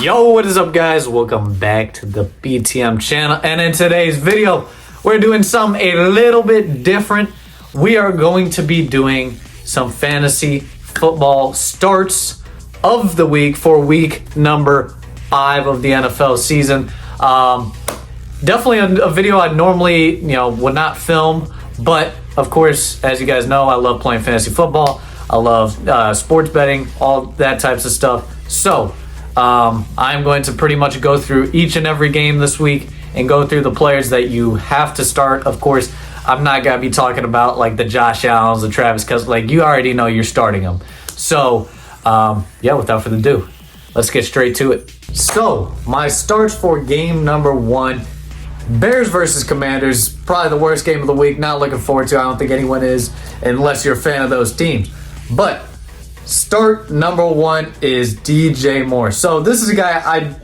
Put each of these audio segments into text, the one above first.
Yo, what is up, guys? Welcome back to the BTM channel. And in today's video, we're doing something a little bit different. We are going to be doing some fantasy football starts of the week for week number 5 of the NFL season. Definitely a video I normally, would not film, but of course, as you guys know, I love playing fantasy football. I love sports betting, all that types of stuff. So I'm going to pretty much go through each and every game this week and go through the players that you have to start. Of course, I'm not going to be talking about like the Josh Allens, the Travis, because like you already know you're starting them. So without further ado, let's get straight to it. So my starts for game number 1, Bears versus Commanders, probably the worst game of the week. Not looking forward to it. I don't think anyone is, unless you're a fan of those teams. But start number 1 is DJ Moore. So this is a guy I,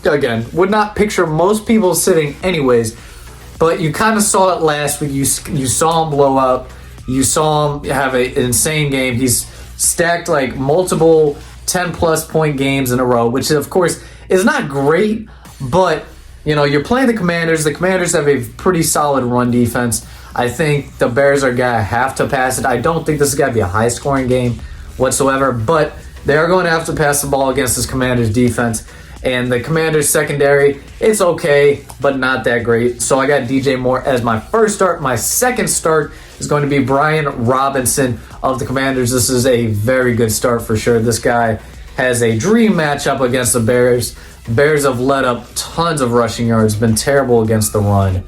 again, would not picture most people sitting anyways, but you kind of saw it last week. You saw him blow up. You saw him have an insane game. He's stacked like multiple 10-plus point games in a row, which of course is not great, but you're playing the Commanders. The Commanders have a pretty solid run defense. I think the Bears are going to have to pass it. I don't think this is going to be a high-scoring game whatsoever, but they are going to have to pass the ball against this Commanders defense. And the Commanders secondary, it's okay, but not that great. So I got DJ Moore as my first start. My second start is going to be Brian Robinson of the Commanders. This is a very good start for sure. This guy has a dream matchup against the Bears. Bears have let up tons of rushing yards, been terrible against the run.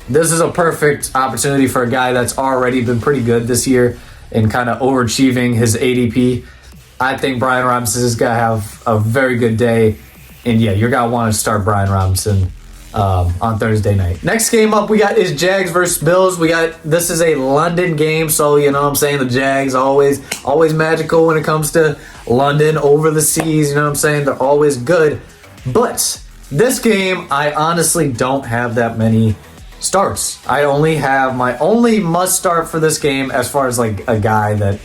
This is a perfect opportunity for a guy that's already been pretty good this year and kind of overachieving his ADP. I think Brian Robinson is going to have a very good day. And yeah, you're going to want to start Brian Robinson on Thursday night. Next game up we got is Jags versus Bills. This is a London game, so you know what I'm saying, the Jags always magical when it comes to London over the seas, you know what I'm saying? They're always good. But this game, I honestly don't have that many starts. I only have my only must start for this game as far as like a guy that,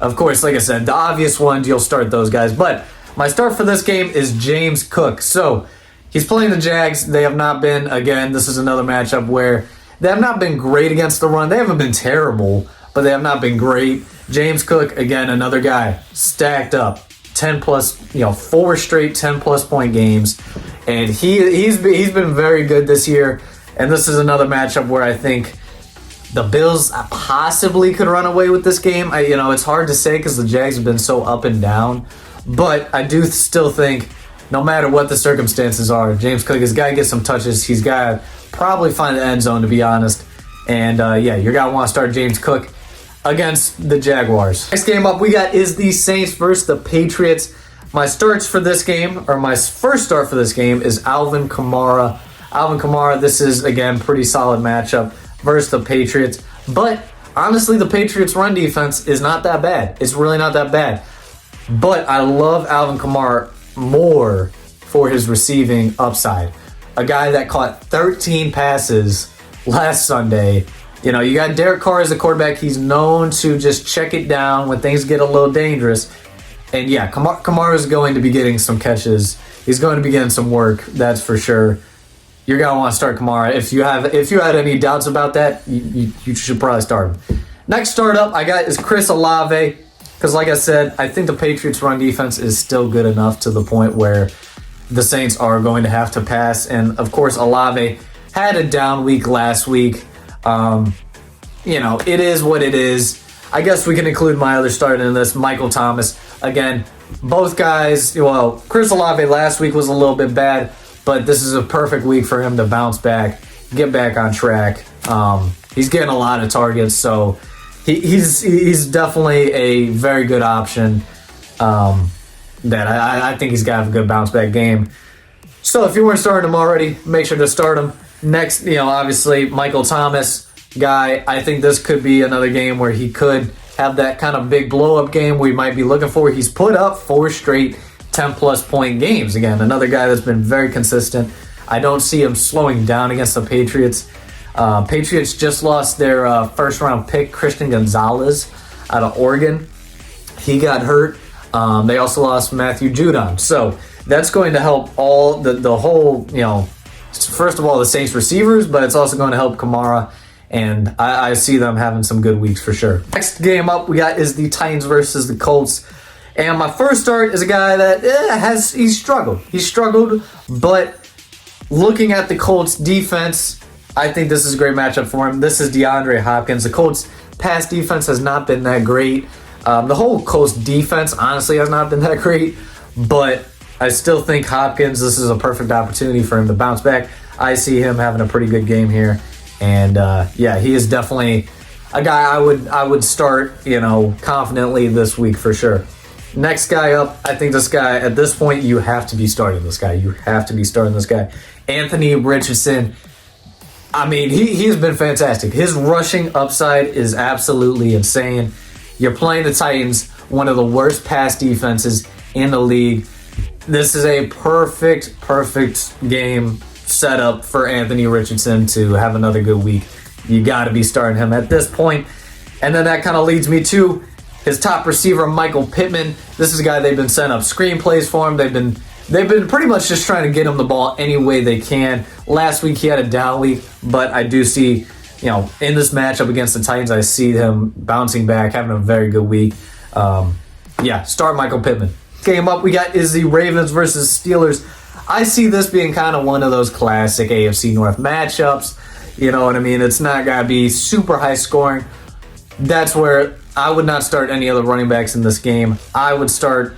of course, like I said, the obvious ones, you'll start those guys. But my start for this game is James Cook. So he's playing the Jags. They have not been, again, this is another matchup where they have not been great against the run. They haven't been terrible, but they have not been great. James Cook, again, another guy stacked up. 10-plus, 4 straight 10-plus point games. And he's been very good this year. And this is another matchup where I think the Bills possibly could run away with this game. It's hard to say because the Jags have been so up and down. But I do still think no matter what the circumstances are, James Cook has got to get some touches. He's got to probably find the end zone, to be honest. And, you're going to want to start James Cook against the Jaguars. Next game up we got is the Saints versus the Patriots. My starts for this game, or my first start for this game, is Alvin Kamara. Alvin Kamara, this is, again, pretty solid matchup versus the Patriots. But, honestly, the Patriots' run defense is not that bad. It's really not that bad. But I love Alvin Kamara more for his receiving upside. A guy that caught 13 passes last Sunday. You got Derek Carr as the quarterback. He's known to just check it down when things get a little dangerous. And yeah, Kamara is going to be getting some catches. He's going to be getting some work, that's for sure. You're going to want to start Kamara. If you had any doubts about that, you should probably start him. Next startup I got is Chris Olave. Because like I said, I think the Patriots' run defense is still good enough to the point where the Saints are going to have to pass. And, of course, Olave had a down week last week. It is what it is. I guess we can include my other starter in this, Michael Thomas. Again, both guys, Chris Olave last week was a little bit bad, but this is a perfect week for him to bounce back, get back on track. He's getting a lot of targets, so he's definitely a very good option that I think he's got to have a good bounce back game. So if you weren't starting him already, make sure to start him. Next, obviously, Michael Thomas guy. I think this could be another game where he could have that kind of big blow-up game we might be looking for. He's put up 4 straight 10-plus point games. Again, another guy that's been very consistent. I don't see him slowing down against the Patriots. Patriots just lost their first-round pick, Christian Gonzalez, out of Oregon. He got hurt. They also lost Matthew Judon. So That's going to help all the whole, first of all, the Saints receivers, but it's also going to help Kamara. And I see them having some good weeks for sure. Next game up we got is the Titans versus the Colts. And my first start is a guy that he's struggled. He's struggled, but looking at the Colts defense, I think this is a great matchup for him. This is DeAndre Hopkins. The Colts pass defense has not been that great. The whole Colts defense honestly has not been that great, but I still think Hopkins, this is a perfect opportunity for him to bounce back. I see him having a pretty good game here. And he is definitely a guy I would start, confidently this week for sure. Next guy up, I think this guy, at this point, you have to be starting this guy. You have to be starting this guy. Anthony Richardson. I mean, he has been fantastic. His rushing upside is absolutely insane. You're playing the Titans, one of the worst pass defenses in the league. This is a perfect game setup for Anthony Richardson to have another good week. You got to be starting him at this point. And then that kind of leads me to his top receiver, Michael Pittman. This is a guy they've been setting up screenplays for him. They've been pretty much just trying to get him the ball any way they can. Last week he had a down week, but I do see, in this matchup against the Titans, I see him bouncing back, having a very good week. Start Michael Pittman. Game up we got is the Ravens versus Steelers. I see this being kind of one of those classic AFC North matchups. You know what I mean? It's not going to be super high scoring. That's where I would not start any other running backs in this game. I would start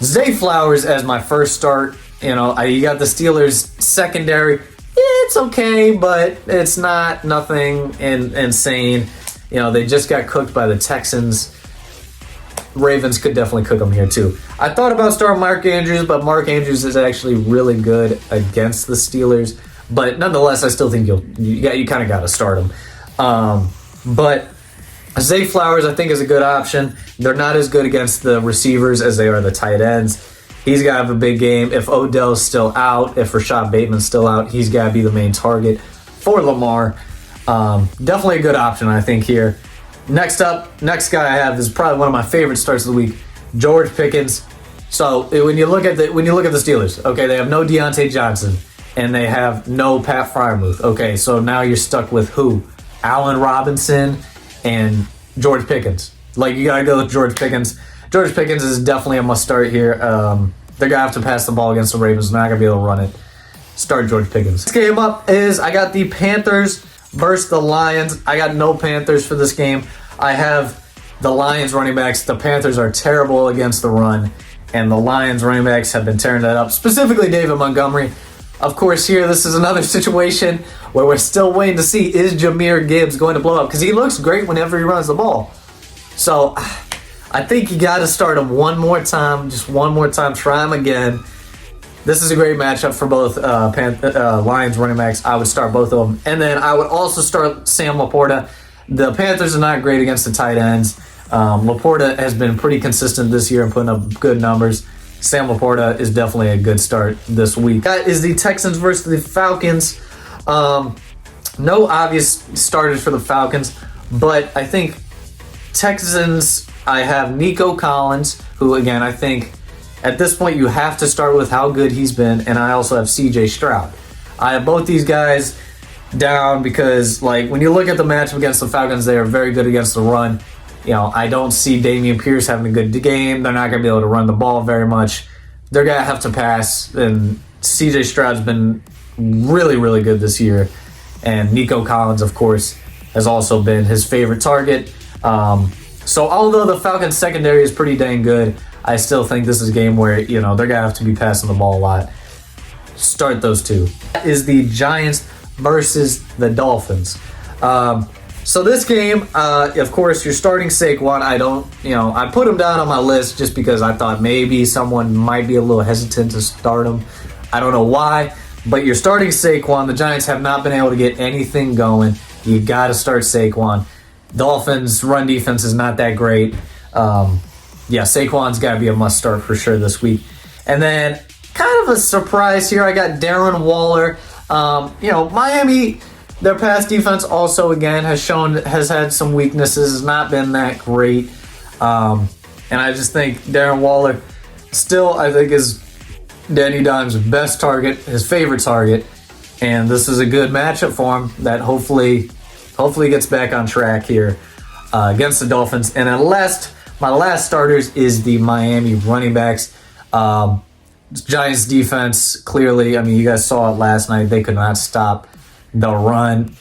Zay Flowers as my first start. You got the Steelers secondary. It's okay, but it's nothing insane. They just got cooked by the Texans. Ravens could definitely cook them here too. I thought about starting Mark Andrews, but Mark Andrews is actually really good against the Steelers. But nonetheless, I still think you kind of got to start him. But Zay Flowers, I think, is a good option. They're not as good against the receivers as they are the tight ends. He's got to have a big game. If Odell's still out, if Rashad Bateman's still out, he's got to be the main target for Lamar. Definitely a good option, I think, here. Next guy I have is probably one of my favorite starts of the week, George Pickens. So when you look at the Steelers, okay, they have no Deontay Johnson and they have no Pat Freiermuth. Okay, so now you're stuck with who? Allen Robinson and George Pickens. You gotta go with George Pickens. George Pickens is definitely a must start here. They're gonna have to pass the ball against the Ravens. They're not gonna be able to run it. Start George Pickens. This game up is I got the Panthers versus the Lions. I got no Panthers for this game. I have the Lions running backs. The Panthers are terrible against the run, and the Lions running backs have been tearing that up, specifically David Montgomery. Of course, here, this is another situation where we're still waiting to see, is Jahmyr Gibbs going to blow up? Because he looks great whenever he runs the ball. So I think you got to start him one more time, just one more time, try him again. This is a great matchup for both Lions running backs. I would start both of them. And then I would also start Sam Laporta. The Panthers are not great against the tight ends. Laporta has been pretty consistent this year and putting up good numbers. Sam Laporta is definitely a good start this week. That is the Texans versus the Falcons. No obvious starters for the Falcons, but I think Texans, I have Nico Collins, who, again, I think at this point you have to start with how good he's been, and I also have CJ Stroud. I have both these guys down because, when you look at the matchup against the Falcons, they are very good against the run. I don't see Dameon Pierce having a good game. They're not going to be able to run the ball very much. They're going to have to pass, and CJ Stroud's been really, really good this year. And Nico Collins, of course, has also been his favorite target. So although the Falcons secondary is pretty dang good, I still think this is a game where, they're going to have to be passing the ball a lot. Start those two. That is the Giants versus the Dolphins. So this game, of course, you're starting Saquon. I put him down on my list just because I thought maybe someone might be a little hesitant to start him. I don't know why, but you're starting Saquon. The Giants have not been able to get anything going. You got to start Saquon. Dolphins' run defense is not that great. Saquon's got to be a must start for sure this week. And then, kind of a surprise here, I got Darren Waller. Miami, their pass defense also, again, has had some weaknesses, has not been that great. And I just think Darren Waller still, I think, is Danny Dimes' best target, his favorite target, and this is a good matchup for him that hopefully gets back on track here against the Dolphins. And then my last starters is the Miami running backs. Giants defense, clearly, I mean, you guys saw it last night. They could not stop the run.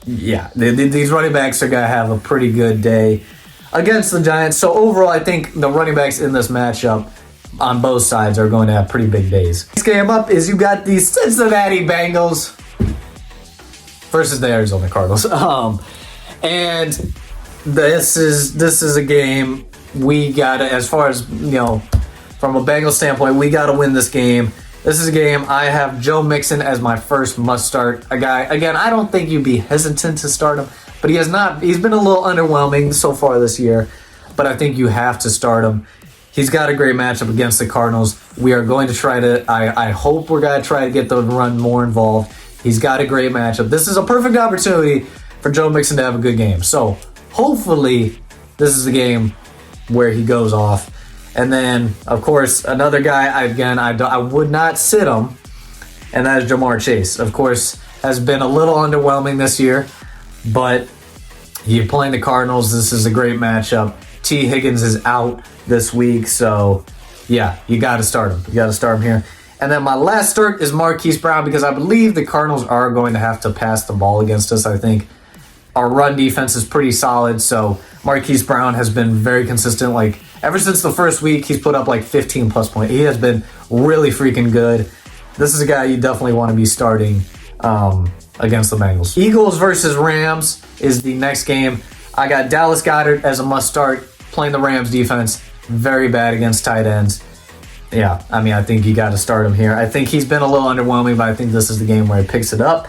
Yeah, these running backs are going to have a pretty good day against the Giants. So overall, I think the running backs in this matchup on both sides are going to have pretty big days. Next game up is you got the Cincinnati Bengals versus the Arizona Cardinals. And this is a game we got to, as far as, you know, from a Bengals standpoint, we got to win this game. This is a game I have Joe Mixon as my first must start. A guy, again, I don't think you'd be hesitant to start him, but he's been a little underwhelming so far this year, but I think you have to start him. He's got a great matchup against the Cardinals. We are going to try to, I hope we're going to try to get the run more involved. He's got a great matchup. This is a perfect opportunity for Joe Mixon to have a good game. So hopefully this is the game where he goes off. And then, of course, another guy, I would not sit him, and that is Jamar Chase. Of course, has been a little underwhelming this year, but you're playing the Cardinals. This is a great matchup. T. Higgins is out this week, so yeah, you got to start him. You got to start him here. And then my last start is Marquise Brown, because I believe the Cardinals are going to have to pass the ball against us. I think our run defense is pretty solid, so Marquise Brown has been very consistent. Like, ever since the first week, he's put up like 15-plus points. He has been really freaking good. This is a guy you definitely want to be starting against the Bengals. Eagles versus Rams is the next game. I got Dallas Goedert as a must-start, playing the Rams defense. Very bad against tight ends. Yeah, I mean, I think you got to start him here. I think he's been a little underwhelming, but I think this is the game where he picks it up.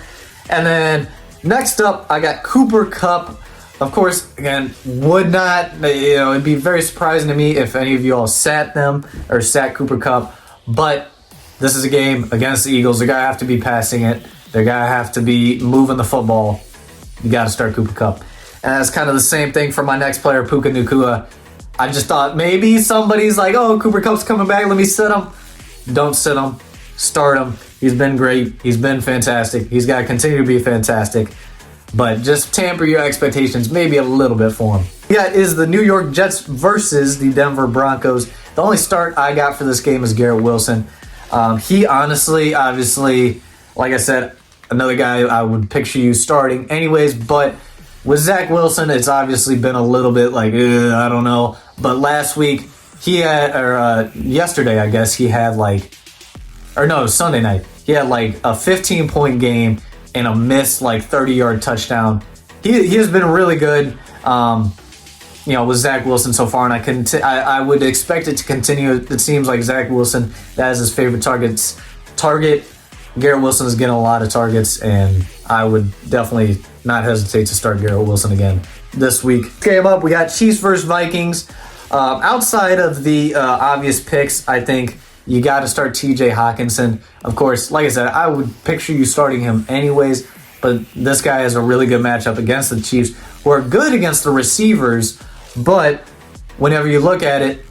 And then next up, I got Cooper Kupp. Of course, again, it'd be very surprising to me if any of you all sat Cooper Kupp, but this is a game against the Eagles. They're going to have to be passing it. They're going to have to be moving the football. You got to start Cooper Kupp. And that's kind of the same thing for my next player, Puka Nacua. I just thought maybe somebody's like, oh, Cooper Kupp's coming back, let me sit him. Don't sit him. Start him. He's been great. He's been fantastic. He's got to continue to be fantastic. But just temper your expectations maybe a little bit for him. Yeah, is the New York Jets versus the Denver Broncos. The only start I got for this game is Garrett Wilson. He honestly, obviously, like I said, another guy I would picture you starting anyways, but with Zach Wilson, it's obviously been a little bit like, I don't know. But last week, yesterday, I guess, Sunday night, he had like a 15-point game and a missed like 30-yard touchdown. He has been really good, with Zach Wilson so far, and I would expect it to continue. It seems like Zach Wilson, that is his favorite target. Garrett Wilson is getting a lot of targets, and I would definitely not hesitate to start Garrett Wilson again this week. Game up, we got Chiefs versus Vikings. Outside of the obvious picks, I think you got to start TJ Hawkinson. Of course, like I said, I would picture you starting him anyways, but this guy has a really good matchup against the Chiefs, who are good against the receivers, but whenever you look at it,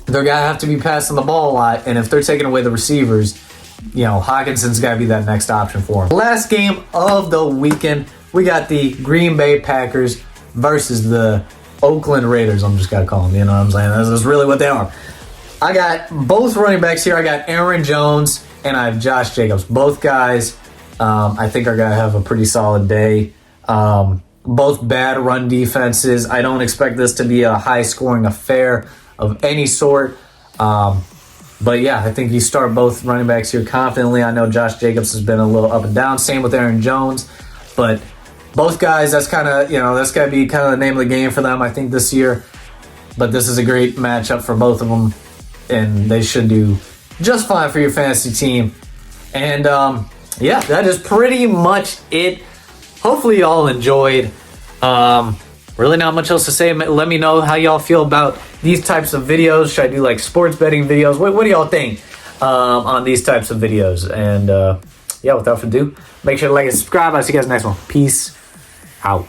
they're going to have to be passing the ball a lot, and if they're taking away the receivers, Hawkinson's got to be that next option for him. Last game of the weekend, we got the Green Bay Packers versus the Oakland Raiders. I'm just got to call them, you know what I'm saying? This is really what they are. I got both running backs here. I got Aaron Jones and I have Josh Jacobs. Both guys, I think are going to have a pretty solid day. Both bad run defenses. I don't expect this to be a high-scoring affair of any sort. But yeah, I think you start both running backs here confidently. I know Josh Jacobs has been a little up and down. Same with Aaron Jones. But both guys, that's kind of, that's got to be kind of the name of the game for them, I think, this year. But this is a great matchup for both of them, and they should do just fine for your fantasy team. And yeah, that is pretty much it. Hopefully you all enjoyed. Really not much else to say. Let me know how y'all feel about these types of videos. Should I do like sports betting videos? What do y'all think on these types of videos? And yeah, without further ado, make sure to like and subscribe. I'll see you guys next one. Peace out.